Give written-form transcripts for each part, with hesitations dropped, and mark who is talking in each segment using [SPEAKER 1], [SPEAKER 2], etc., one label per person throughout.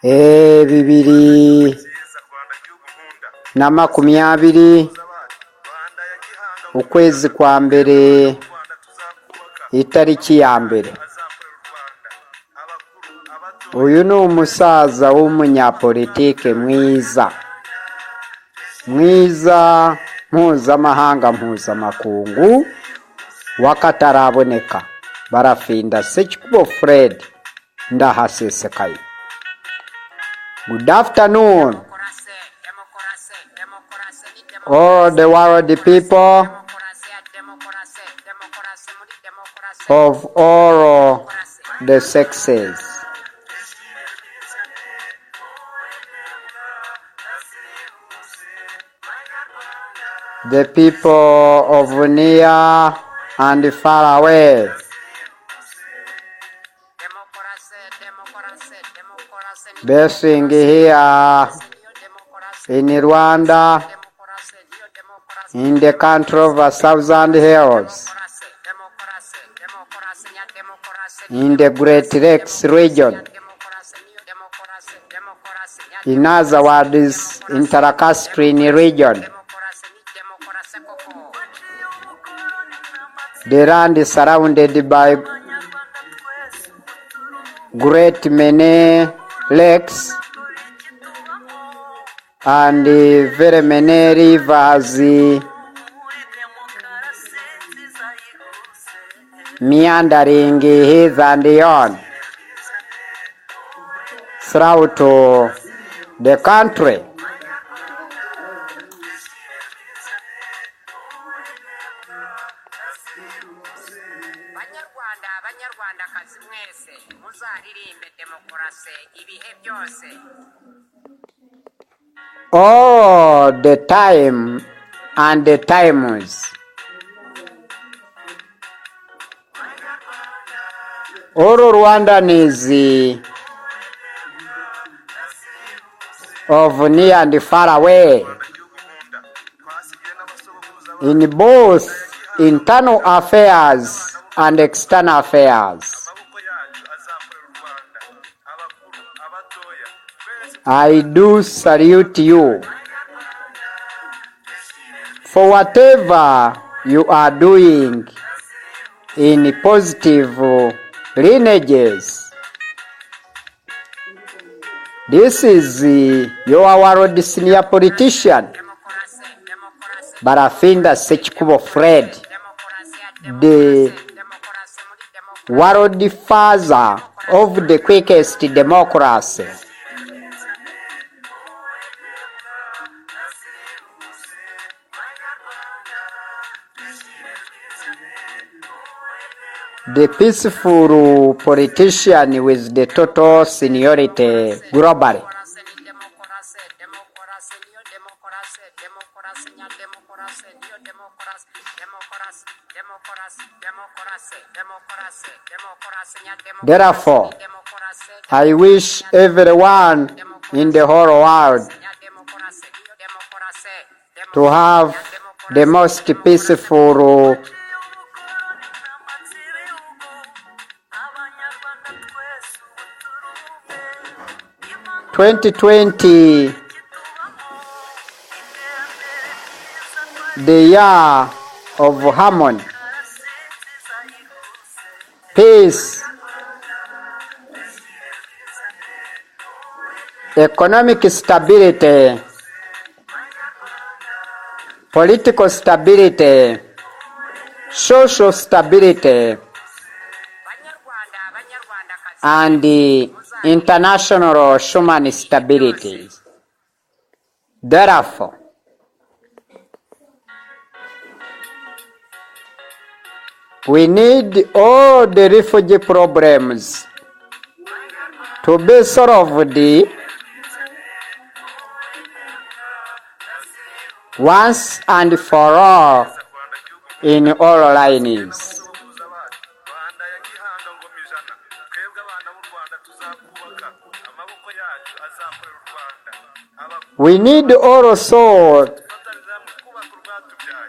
[SPEAKER 1] 2020 ukwezi kwa mbere itariki ya mbere. Uyu ni umusaza w'umunyapolitike mwiza mpuzamahanga mpuzamakungu wakataraboneka, Barafinda Sekiku Fred ndahasesekaye. Good afternoon, all the world people of all the sexes. The people of near and far away. Basing here in Rwanda, in the country of Thousand Hills, in the Great Lakes region, in other words, interlacustrine region. The land is surrounded by great many lakes and very many rivers meandering hither and yon throughout the country. All the time and the times. All Rwandan is of near and far away in both internal affairs and external affairs. I do salute you for whatever you are doing in positive lineages. This is your world senior politician, Barafinda Sekiku Fred, the world father of the quickest democracy. The peaceful politician with the total seniority globally. Therefore, I wish everyone in the whole world to have the most peaceful 2020, the year of harmony, peace, economic stability, political stability, social stability, and the international human stability. Therefore, we need all the refugee problems to be solved once and for all in all lines. We need also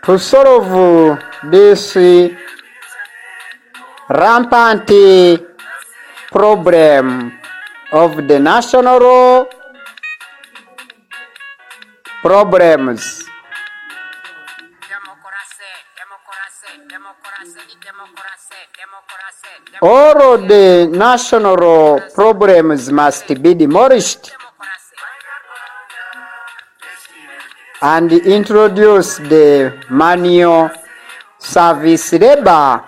[SPEAKER 1] to solve this rampant problem of the national problems. All the national problems must be demolished and introduce the manual service labor.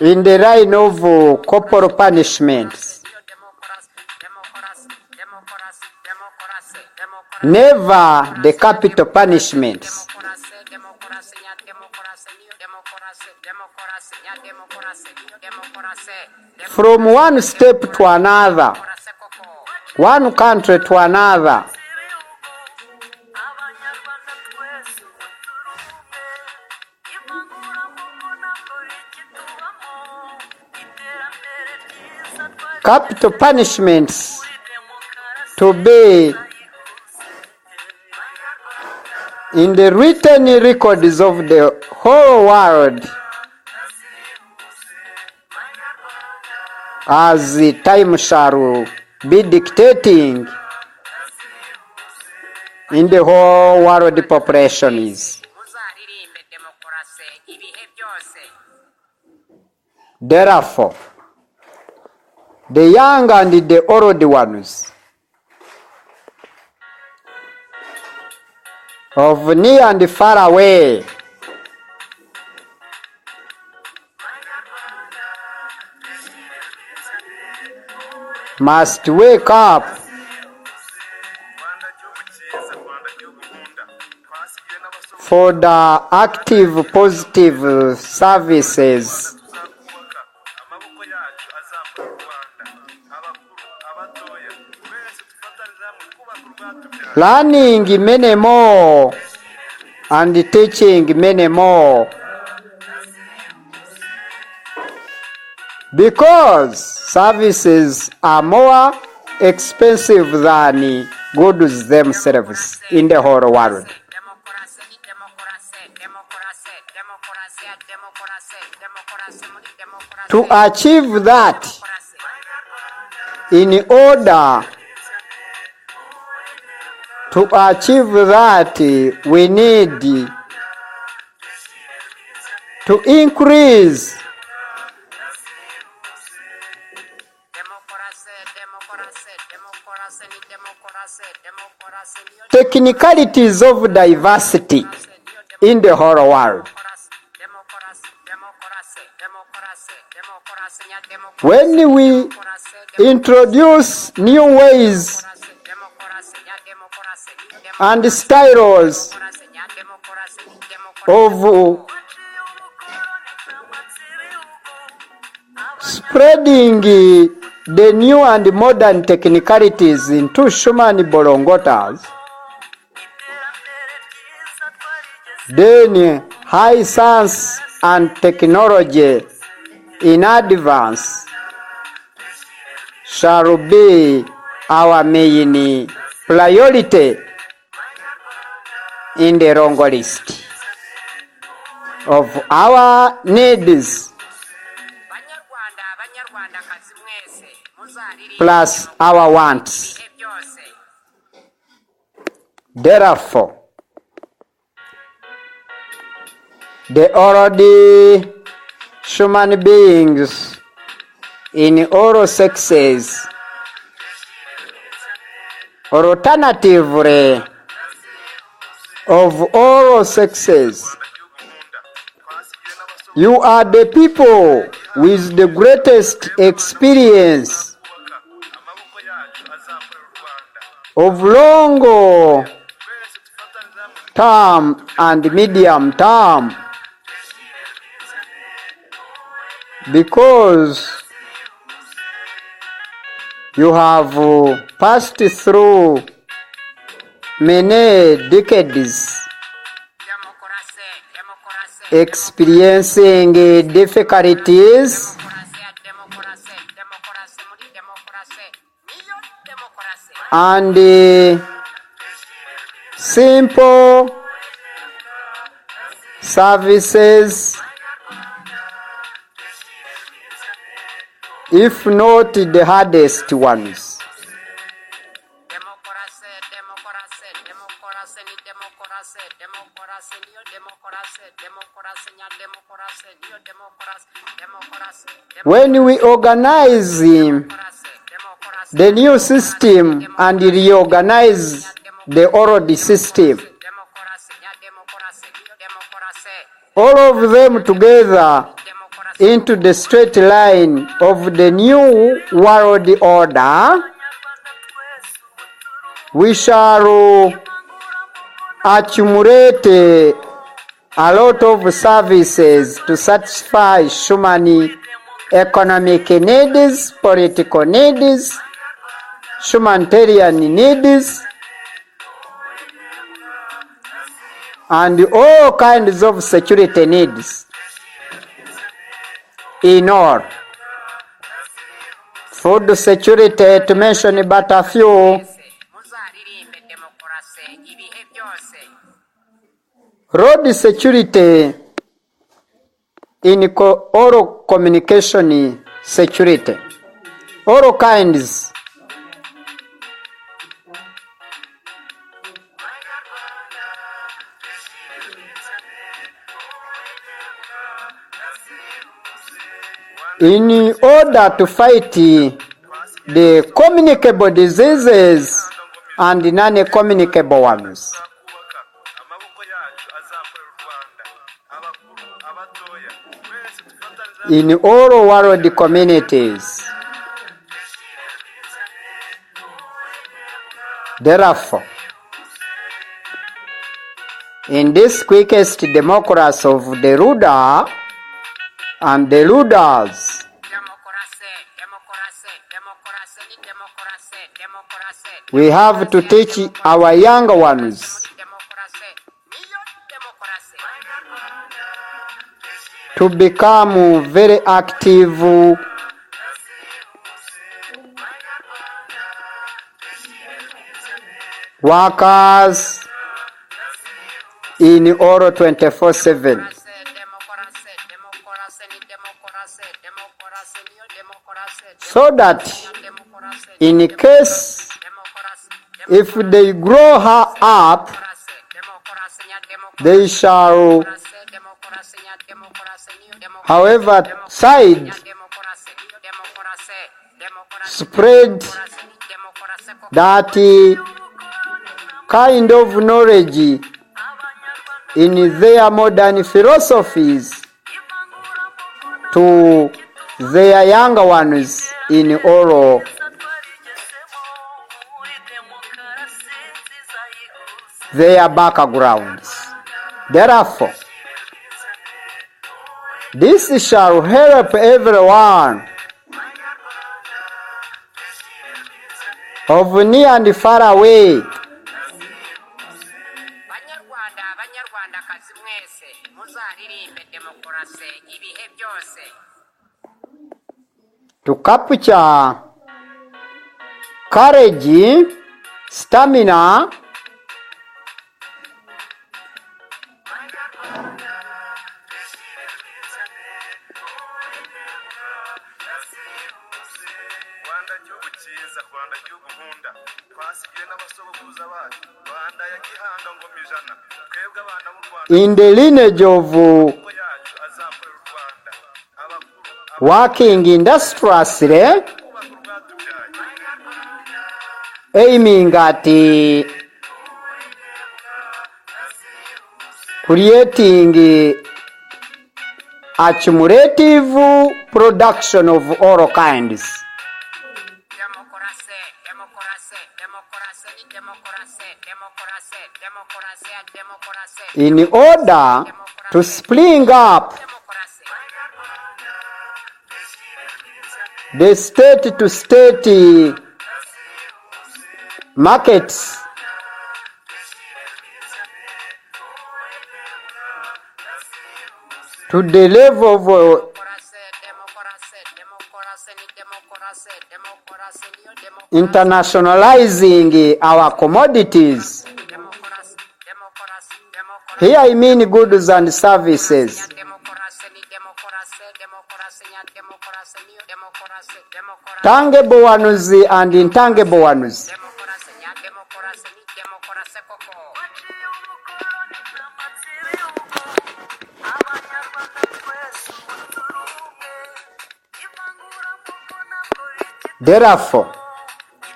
[SPEAKER 1] In the line of corporal punishments. Never the capital punishments. From one step to another, one country to another, capital punishments to be in the written records of the whole world as the time shall be dictating in the whole world populations. Therefore, the young and the old ones, of near and far away, must wake up for the active positive services learning many more and teaching many more, because services are more expensive than goods themselves in the whole world. To achieve that, in order to achieve that, we need to increase technicalities of diversity in the whole world. When we introduce new ways and styles of spreading the new and modern technicalities into human bolongotas, then high science and technology in advance shall be our main priority in the long list of our needs plus our wants. Therefore, the already human beings in all sexes, or alternatively of all sexes, you are the people with the greatest experience of long term and medium term, because you have passed through many decades experiencing difficulties and simple services, if not the hardest ones. When we organize the new system and reorganize the old system, all of them together into the straight line of the new world order, we shall accumulate a lot of services to satisfy human economic needs, political needs, humanitarian needs, and all kinds of security needs. In all, food security, to mention but a few, road security, in oral communication security, all kinds. In order to fight the communicable diseases and non-communicable ones. In all world communities. Therefore, in this quickest democracy of the ruler and the rulers, we have to teach our younger ones to become very active workers in all 24/7, so that in case if they grow her up, they shall, however side, spread that kind of knowledge in their modern philosophies to their younger ones in all their backgrounds. Therefore, this shall help everyone of near and far away to capture courage, stamina, in the lineage of working industriously, aiming at creating accumulative production of all kinds. In order to spring up the state-to-state markets to the level of internationalizing our commodities Here I mean goods and services. Tangible ones and intangible ones. Therefore,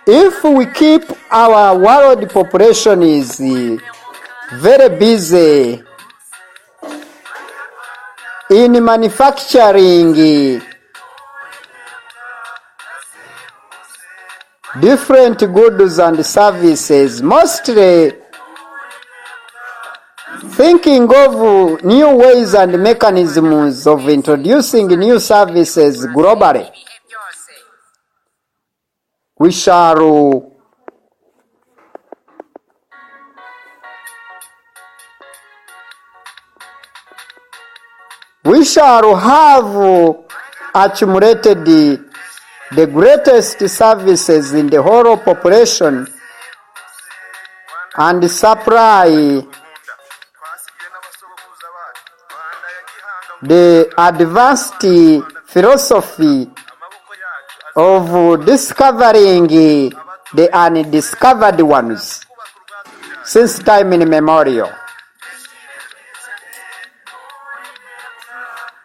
[SPEAKER 1] if we keep our world population is very busy in manufacturing different goods and services, mostly thinking of new ways and mechanisms of introducing new services globally, we shall have accumulated the greatest services in the whole population and supply the advanced philosophy of discovering the undiscovered ones since time immemorial.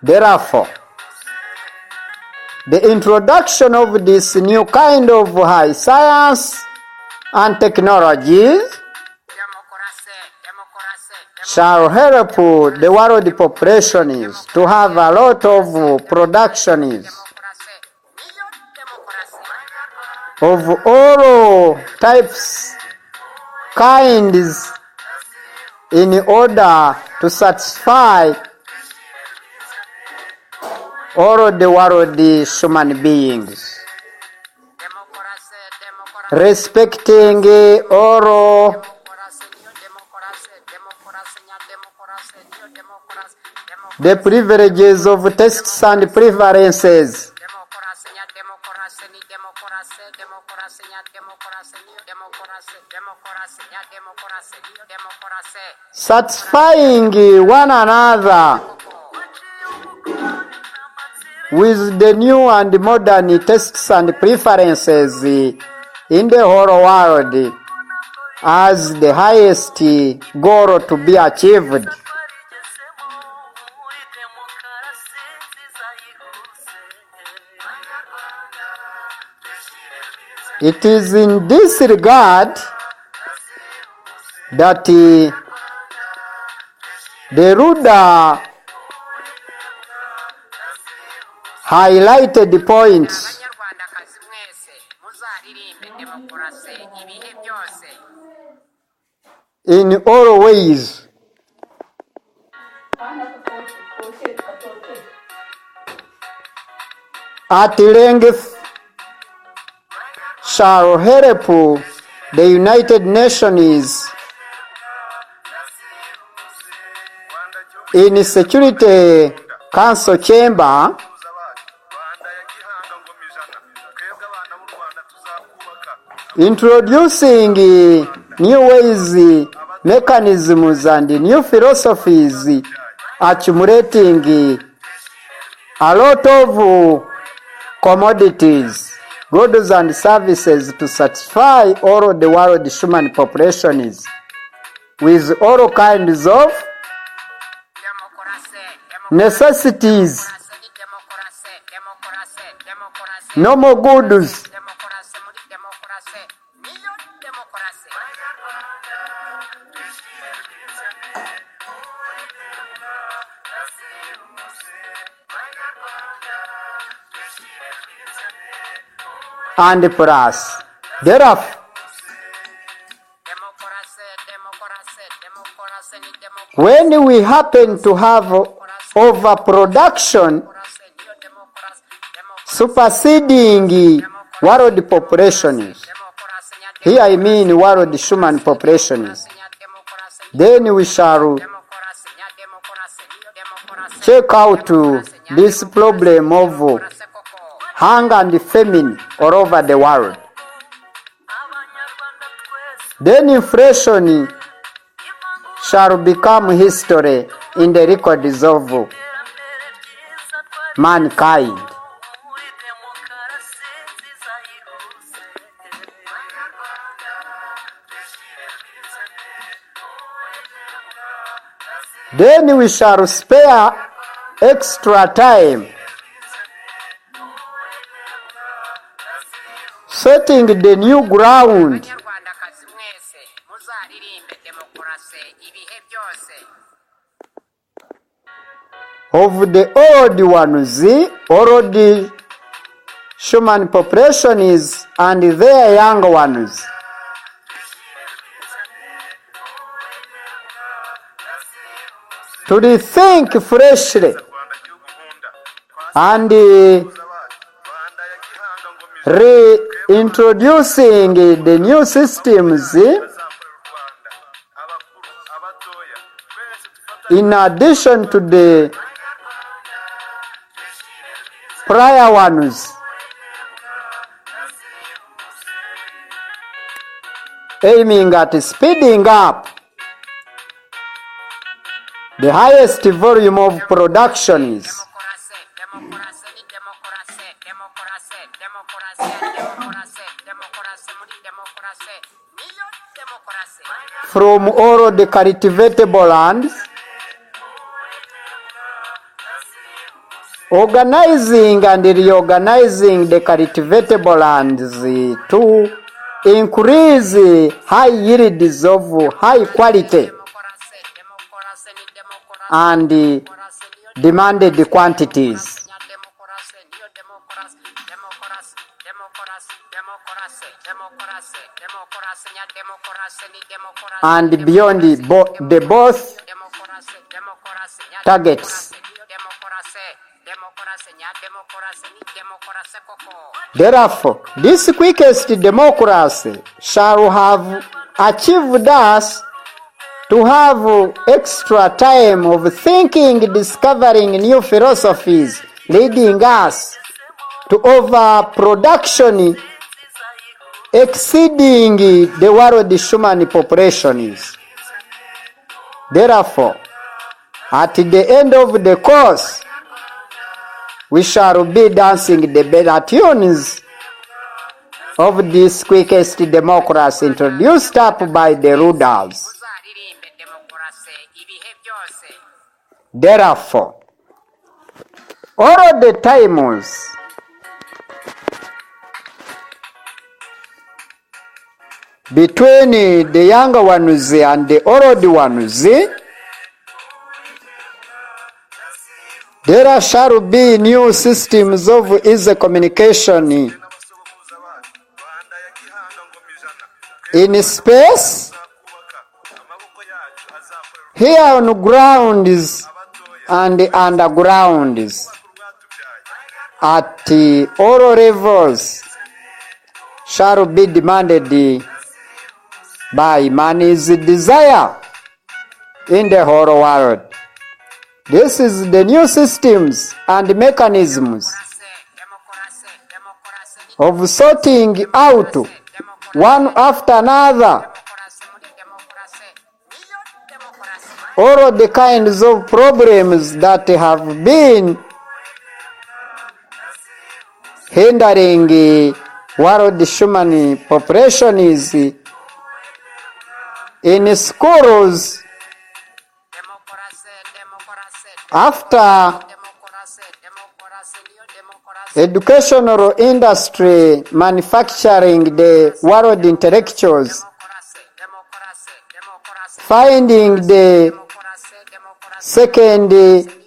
[SPEAKER 1] Therefore, the introduction of this new kind of high science and technology shall help the world population to have a lot of production of all types, kinds, in order to satisfy all the world human beings, respecting all the privileges of tastes and preferences, satisfying one another with the new and modern tastes and preferences in the whole world as the highest goal to be achieved. It is in this regard that the Ruda highlighted the points in all ways. At length shall help the United Nations in Security Council chamber introducing new ways, mechanisms and new philosophies, accumulating a lot of commodities, goods and services to satisfy all the world human populations with all kinds of necessities, no more goods. And plus, thereof, when we happen to have overproduction superseding world populations, here I mean world human populations, then we shall check out this problem of hunger and famine all over the world. Then inflation shall become history in the records of mankind. Then we shall spare extra time setting the new ground of the old ones, old human populations and their young ones. To rethink freshly and reintroducing the new systems in addition to the prior ones, aiming at speeding up the highest volume of productions from all the cultivatable lands, organizing and reorganizing the cultivatable lands to increase high yields of high quality and demanded quantities. And beyond the both targets. Therefore, this quickest democracy shall have achieved us to have extra time of thinking, discovering new philosophies, leading us to overproduction exceeding the world human populations. Therefore, at the end of the course, we shall be dancing the better tunes of this quickest democracy introduced up by the rulers. Therefore, all the times between the younger ones and the old ones, there shall be new systems of easy communication in space, here on grounds and undergrounds, at all levels shall be demanded by man's desire in the whole world. This is the new systems and mechanisms of sorting out one after another all the kinds of problems that have been hindering world human populations in schools, after educational industry manufacturing the world intellectuals, finding the second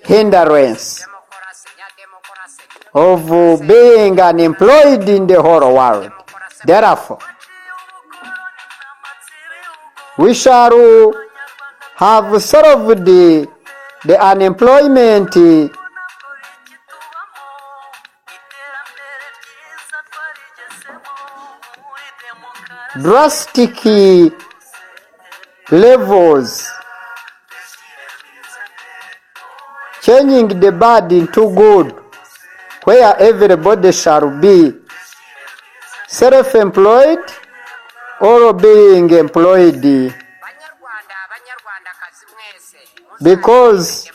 [SPEAKER 1] hindrance of being unemployed in the whole world. Therefore, we shall have solved the unemployment drastic levels, changing the bad into good, where everybody shall be self-employed or being employed because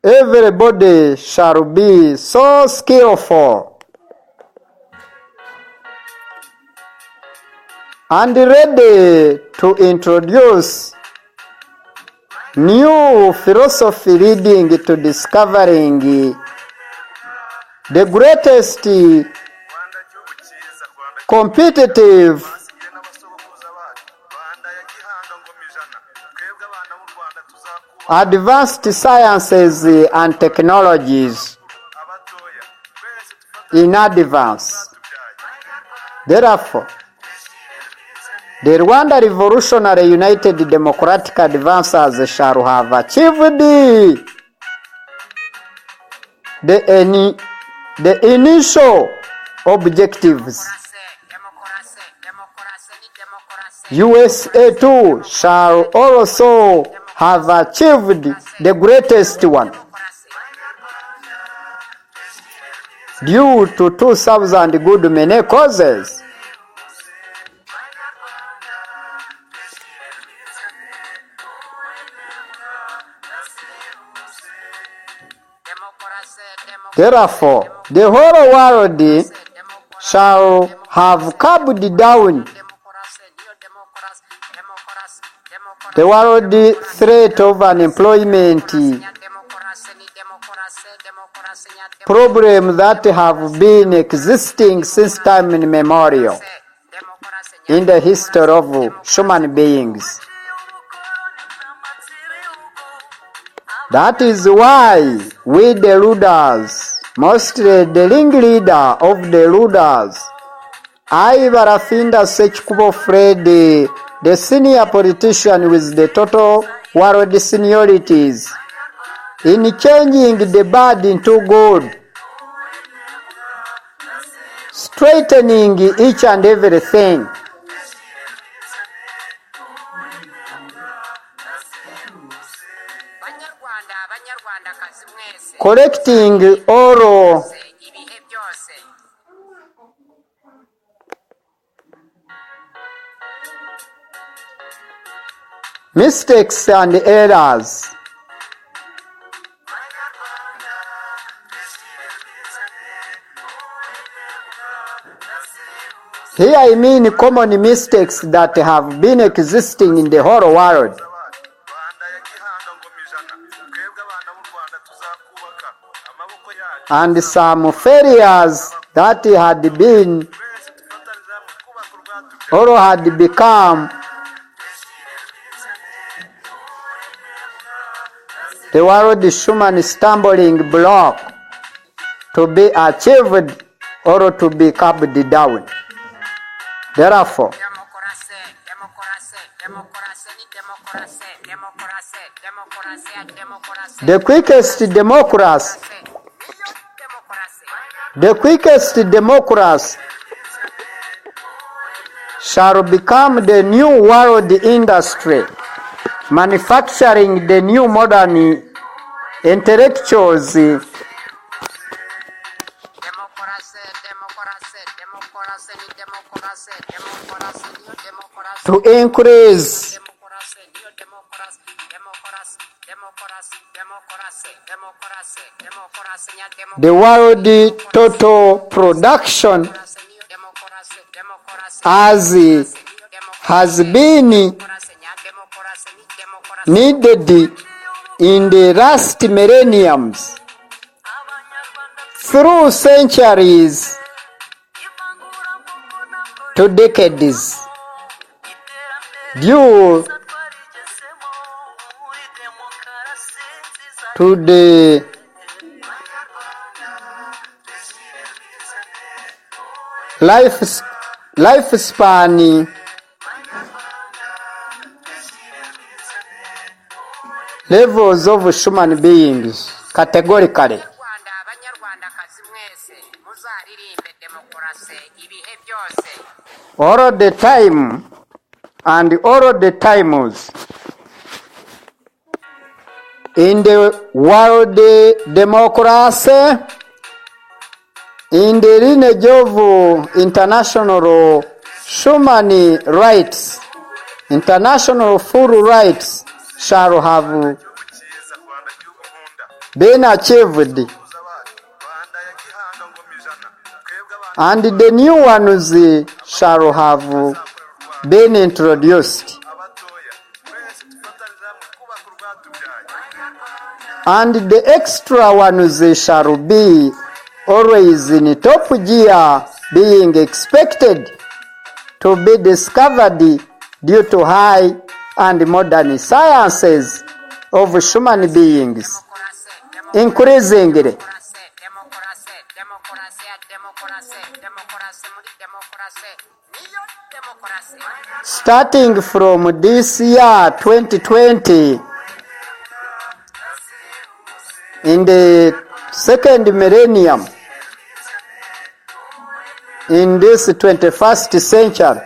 [SPEAKER 1] everybody shall be so skillful and ready to introduce new philosophy leading to discovering the greatest competitive advanced sciences and technologies in advance. Therefore, the Rwanda Revolutionary United Democratic Advancers shall have achieved the initial objectives. USA too shall also have achieved the greatest one due to 2,000 good many causes. Therefore, the whole world shall have curbed down the world threat of unemployment, problems that have been existing since time immemorial in the history of human beings. That is why we the rulers, mostly the ringleader of the rulers, Barafinda sekiku Fred, the senior politician with the total world seniorities, in changing the bad into good, straightening each and everything, correcting all mistakes and errors. Here I mean common mistakes that have been existing in the whole world. And some failures that had been or had become the world's human stumbling block to be achieved or to be curbed down. Therefore, the quickest democracy shall become the new world industry, manufacturing the new modern intellectuals to increase the world total production as has been needed in the last millenniums through centuries to decades due to the lifespan levels of human beings categorically. All the time and all the times in the world democracy, in the lineage of international human rights, international full rights shall have been achieved, and the new ones shall have been introduced, and the extra ones shall be always in top gear, being expected to be discovered due to high and modern sciences of human beings, increasingly. Starting from this year 2020, in the second millennium, in this 21st century,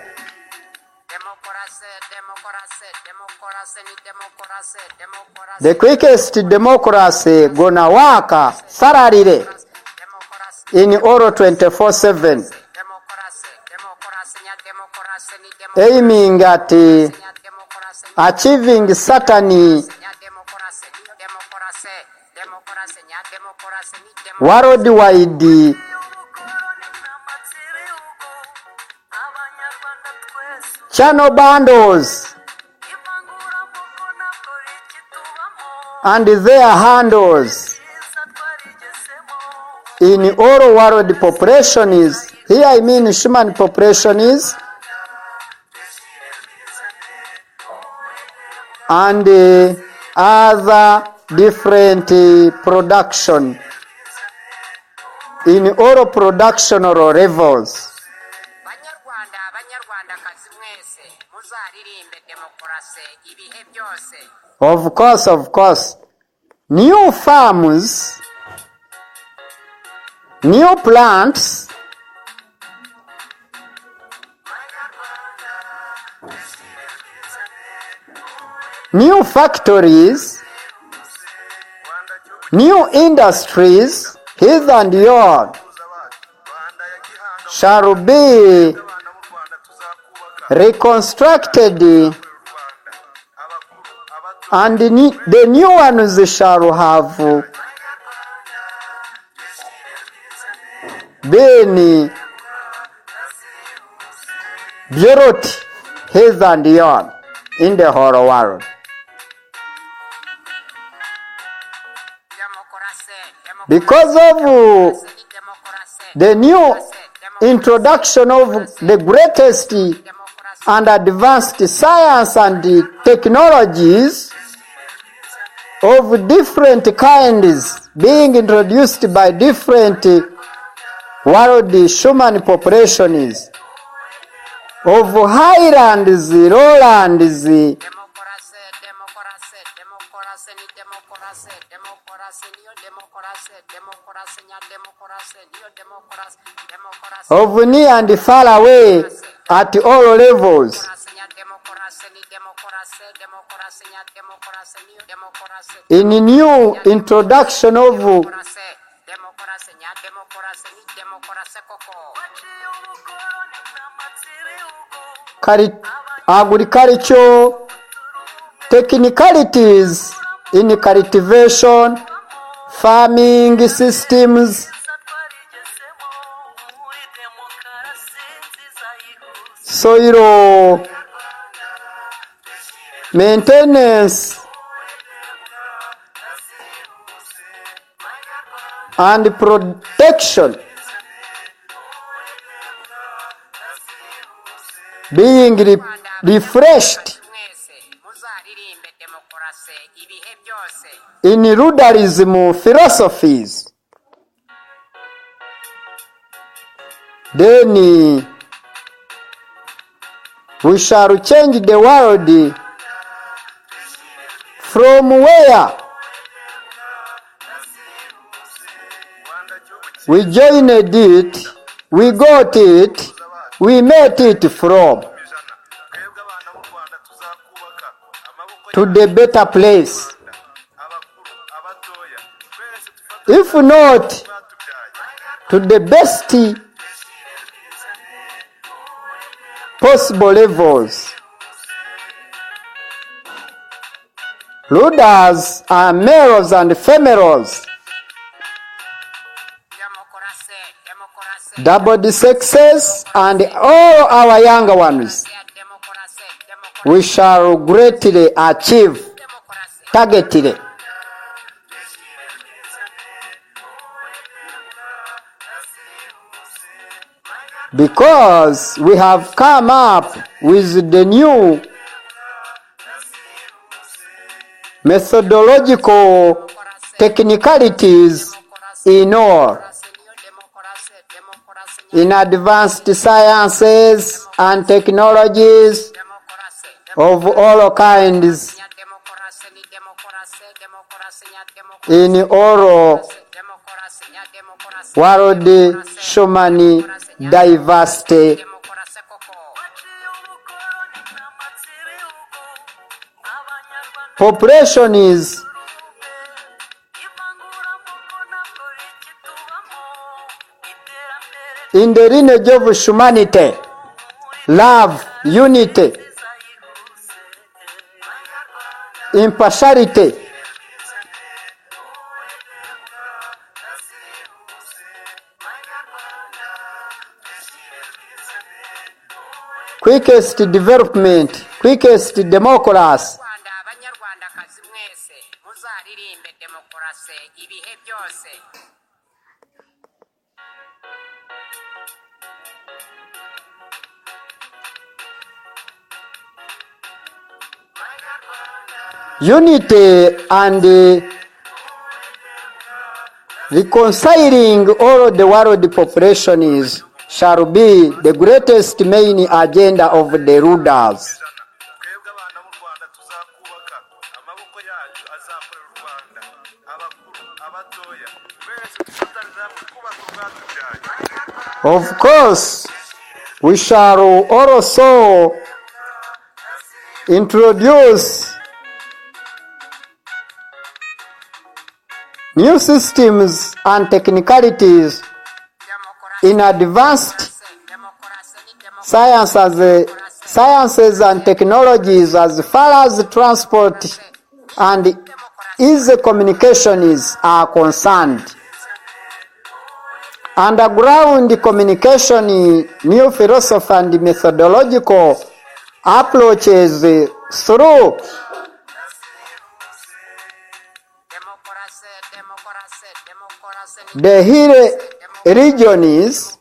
[SPEAKER 1] the quickest democracy gonna work thoroughly in all 24/7, aiming at achieving certain worldwide channel bundles and their handles in all world populations. Here I mean human populations and other different production in all productional levels. Of course. New farms, new plants, new factories, new industries, his and yours, shall be reconstructed, and the new ones shall have been built, his and yours, in the whole world. Because of the new introduction of the greatest and advanced science and technologies of different kinds being introduced by different world human populations, of highlands, lowlands, of near and far away at all levels. In new introduction of agriculture technicalities in cultivation, farming systems, soil maintenance, and protection being refreshed in ruralism philosophies. Then we shall change the world from where we joined it, we got it, we met it from, to the better place. If not, to the best possible levels. Rudas are males and females, double sexes, and all our younger ones. We shall greatly achieve targeted. Because we have come up with the new methodological technicalities in all, in advanced sciences and technologies of all kinds, in all world human diversity. Population is in the lineage of humanity, love, unity, impartiality, quickest development, quickest democracy. Unity and reconciling all the world populations shall be the greatest main agenda of the rulers. Of course, we shall also introduce new systems and technicalities in advanced sciences and technologies as far as transport and easy communications are concerned. Underground communication, new philosophy and methodological approaches through the hill regions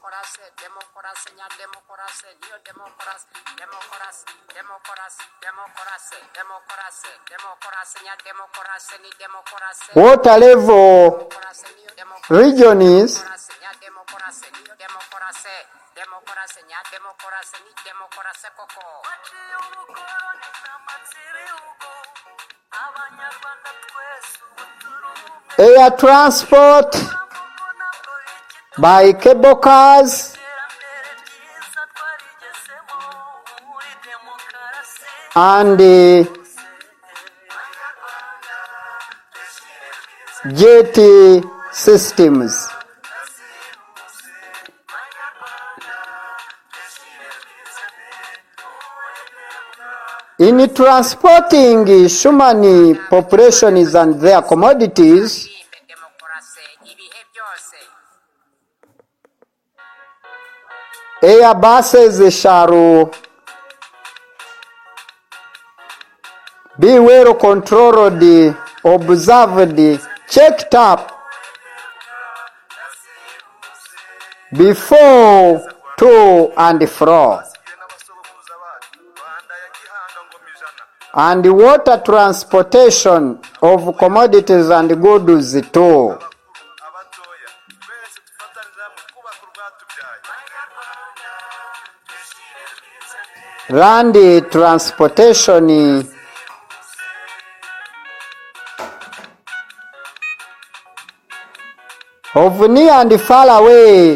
[SPEAKER 1] water level regions air transport by cable cars and jet systems. In transporting human populations and their commodities, air buses shall be well controlled, observed, checked up before, to, and fro. And water transportation of commodities and goods too. Land transportation of near and far away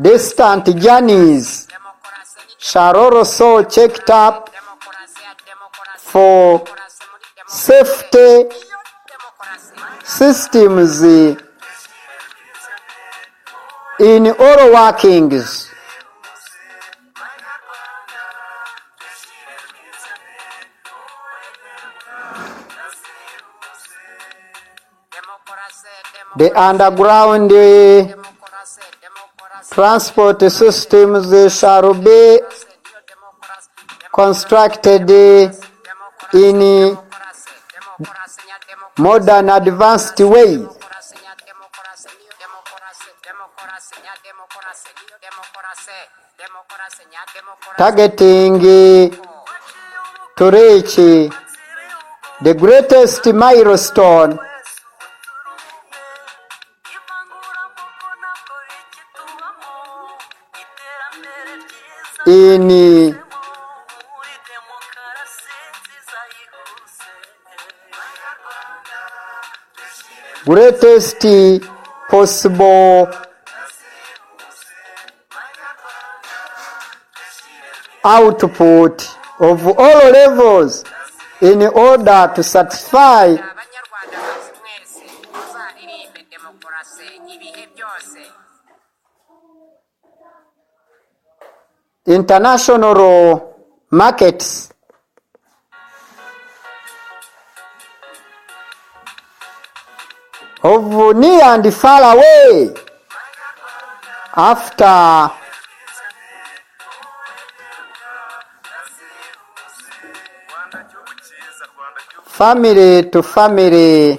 [SPEAKER 1] distant journeys shall also checked up for safety systems in all workings. The underground transport systems shall be constructed in modern advanced way, targeting to reach the greatest milestone in greatest possible output of all levels in order to satisfy international markets. Of near and far away, after family to family,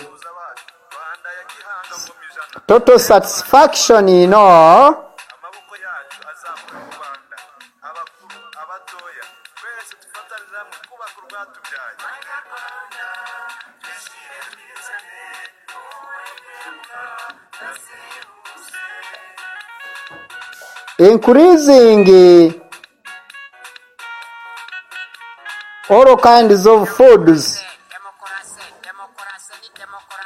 [SPEAKER 1] total satisfaction in all. Increasing all kinds of foods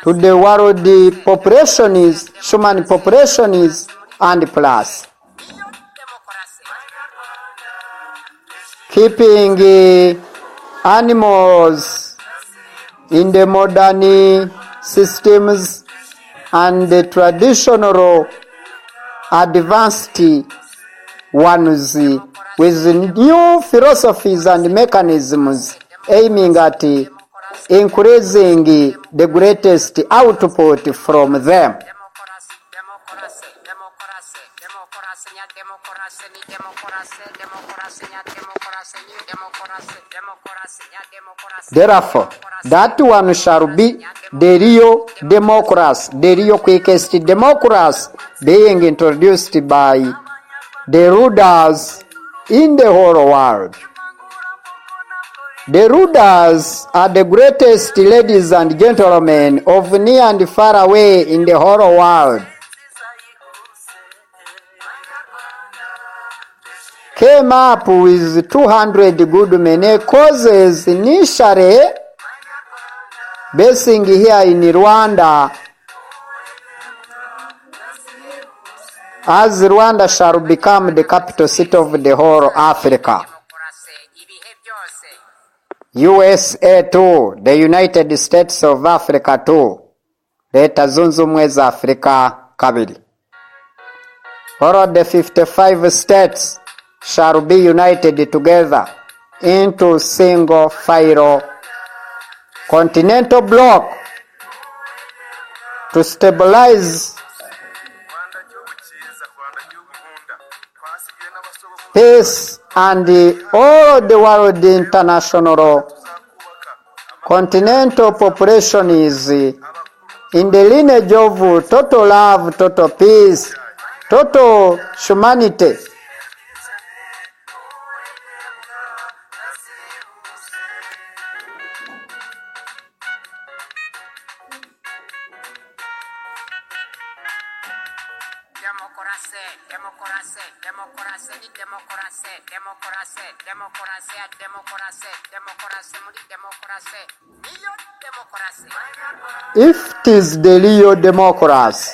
[SPEAKER 1] to the world population is human population is and plus keeping animals in the modern systems and the traditional advanced ones with new philosophies and mechanisms aiming at increasing the greatest output from them. Therefore, that one shall be the real democracy, the real quickest democracy being introduced by the rulers in the whole world. The rulers are the greatest ladies and gentlemen of near and far away in the whole world. Came up with 200 good many causes initially, basing here in Rwanda, as Rwanda shall become the capital city of the whole Africa. USA too, the United States of Africa too, Leta Zunze Ubumwe za Afrika kabiri. All the 55 states shall be united together into single file continental block to stabilize peace and all the world international continental population is in the lineage of total love, total peace, total humanity. If it is the real democracy,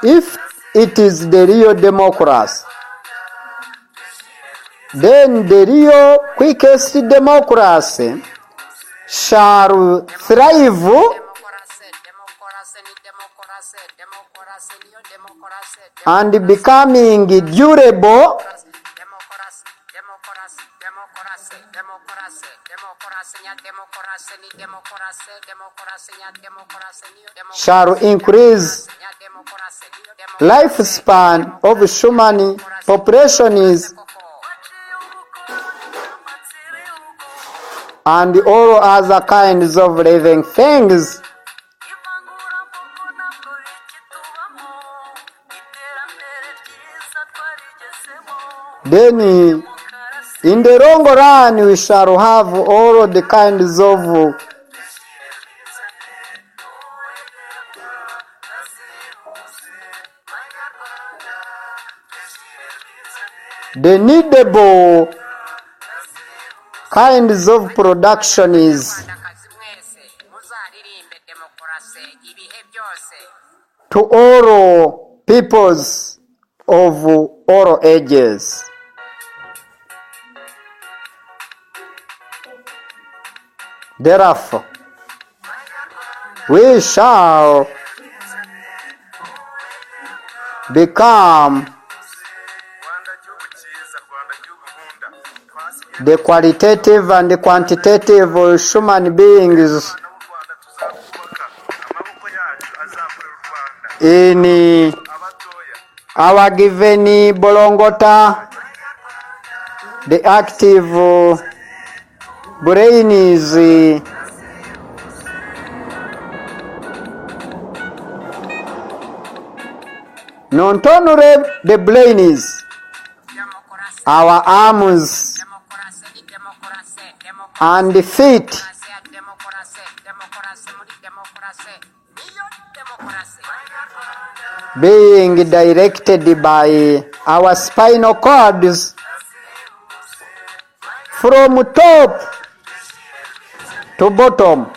[SPEAKER 1] if it is the real democracy, then the real quickest democracy shall thrive and becoming durable shall increase lifespan of human populations and all other kinds of living things. Then in the long run we shall have all the kinds of the needable kinds of productions to all peoples of all ages. Therefore, we shall become the qualitative and the quantitative human beings in our given bolongota. The active brain is not only the brain is our arms and the feet, being directed by our spinal cords from top to bottom.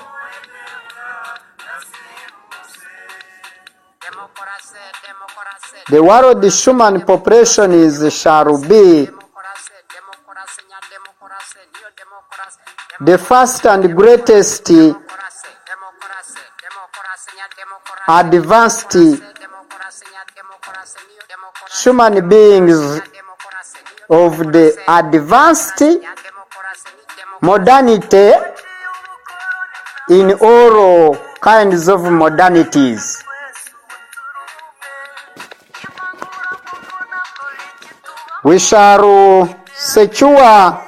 [SPEAKER 1] The world human population shall be the first and greatest advanced human beings of the advanced modernity in all kinds of modernities. We shall secure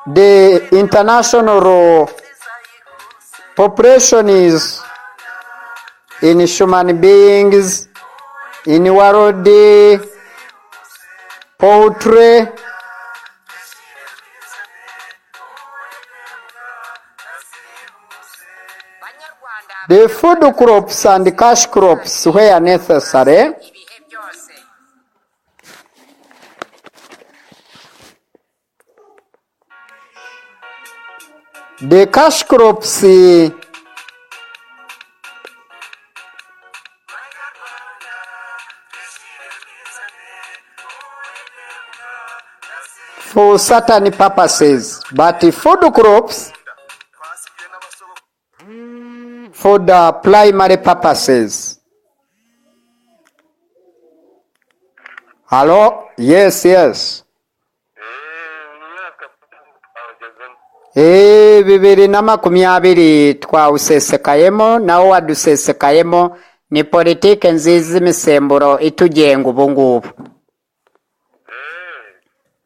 [SPEAKER 1] the international populations in human beings, in world poultry, the food crops and cash crops where necessary. The cash crops for certain purposes, but the food crops for the primary purposes. Hello? Yes, yes. 2020 twawusesekayemo, nawo wadusesekayemo. Ni politike nziza imisemburo itugenga ubungubu.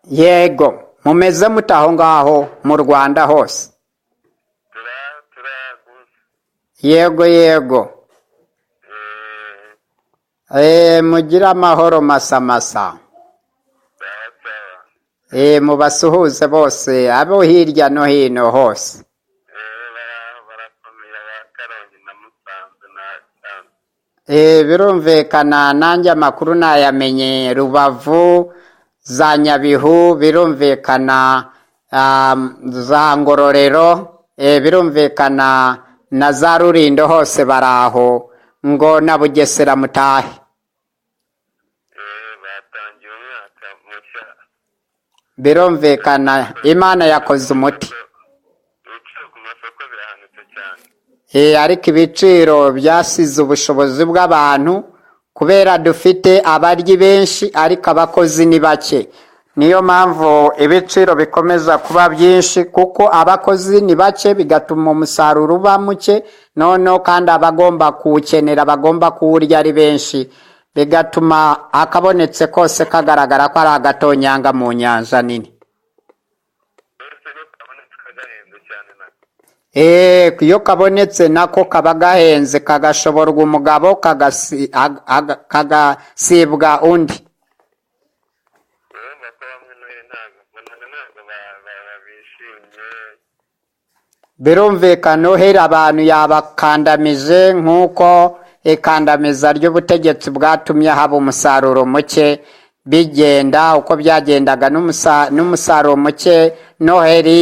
[SPEAKER 1] Yego, mumeze mutaho ngaho mu Rwanda hose? Yego yego. Mugira amahoro masa. Mubasuhuze bose abo hirya no hino hose. Birumvikana nanjye amakuru nayamenye Rubavu, za Nyabihu, birumvikana za Ngororero, birumvikana na za Rulindo hose baraho ngo na Bugesera mutahe. Birumvikana Imana yakoze umuti. Ariko ibiciro byasize ubushobozi bw'abantu kubera dufite abaryi benshi ariko abakozi ni bake. niyo mpamvu ibiciro bikomeza kuba byinshi kuko abakozi ni bake bigatuma umusaruro uba muke noneho kandi abagomba kuwukenera bagomba kuwurya ari benshi bigatuma akabonetse kose kagaragara ko ari agatonyanga mu nyanja nini. Iyo kabonetse nako kaba gahenze kagashoborwa umugabo kagasibwa undi. Birumvikana uhera abantu yabakandamije nk'uko ikandamiza ry'ubutegetsi bwatumye haba umusaruro muke bigenda uko byagendaga n'umusaruro muke. Noheri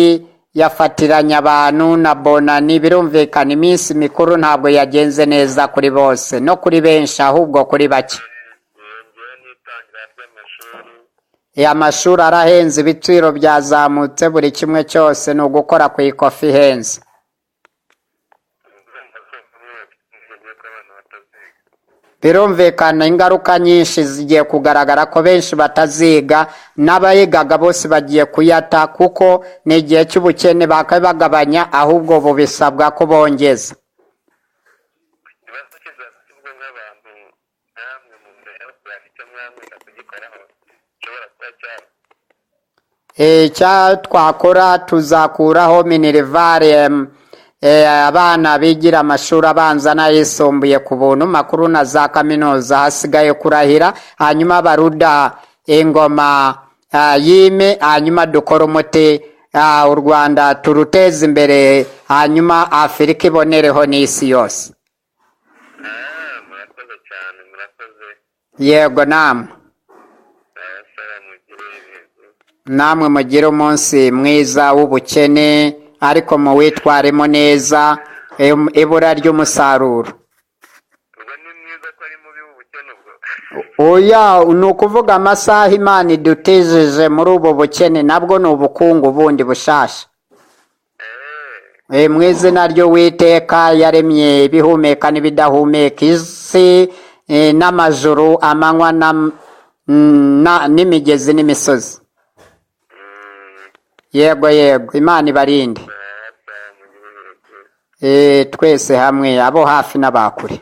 [SPEAKER 1] yafatiranya abantu na bonani, birumvikana iminsi mikuru ntabwo yagenze neza kuri bose no kuri benshi ahubwo kuri bake. Amashuri arahenze, ibiciro byazamutse, buri kimwe cyose ni ugukora ku ikofi ihenze. Birumvikana ingaruka nyinshi zigiye kugaragara ko benshi bataziga, n'abayigaga bose bagiye kuyata kuko ni igihe cy'ubukene bakabagabanya ahubwo bubisabwa ko bongeza. Twakora tuzakuraho minerivare abana bigira amashuri abanza n'ayisumbuye ku buntu, makuru na za kaminuza hasigaye kurahira, hanyuma baruda ingoma yime, hanyuma dukora umuti u Rwanda turuteze imbere, hanyuma Afurika ibonereho n'isi yose. Yego namwe mugire umunsi mwiza w'ubukene ariko muwitwaremo neza ibura ry'umusaruro. Oya, ni ukuvuga amasaha Imana idutejeje muri ubu bukene nabwo ni ubukungu bundi bushasha. Mu izina ry'Uwiteka yaremye ibihumeka n'ibidahumeka, isi n'amajuru, amanywa n'imigezi n'imisozi. Yego Imana ibarinde twese hamwe, abo hafi n'abakure.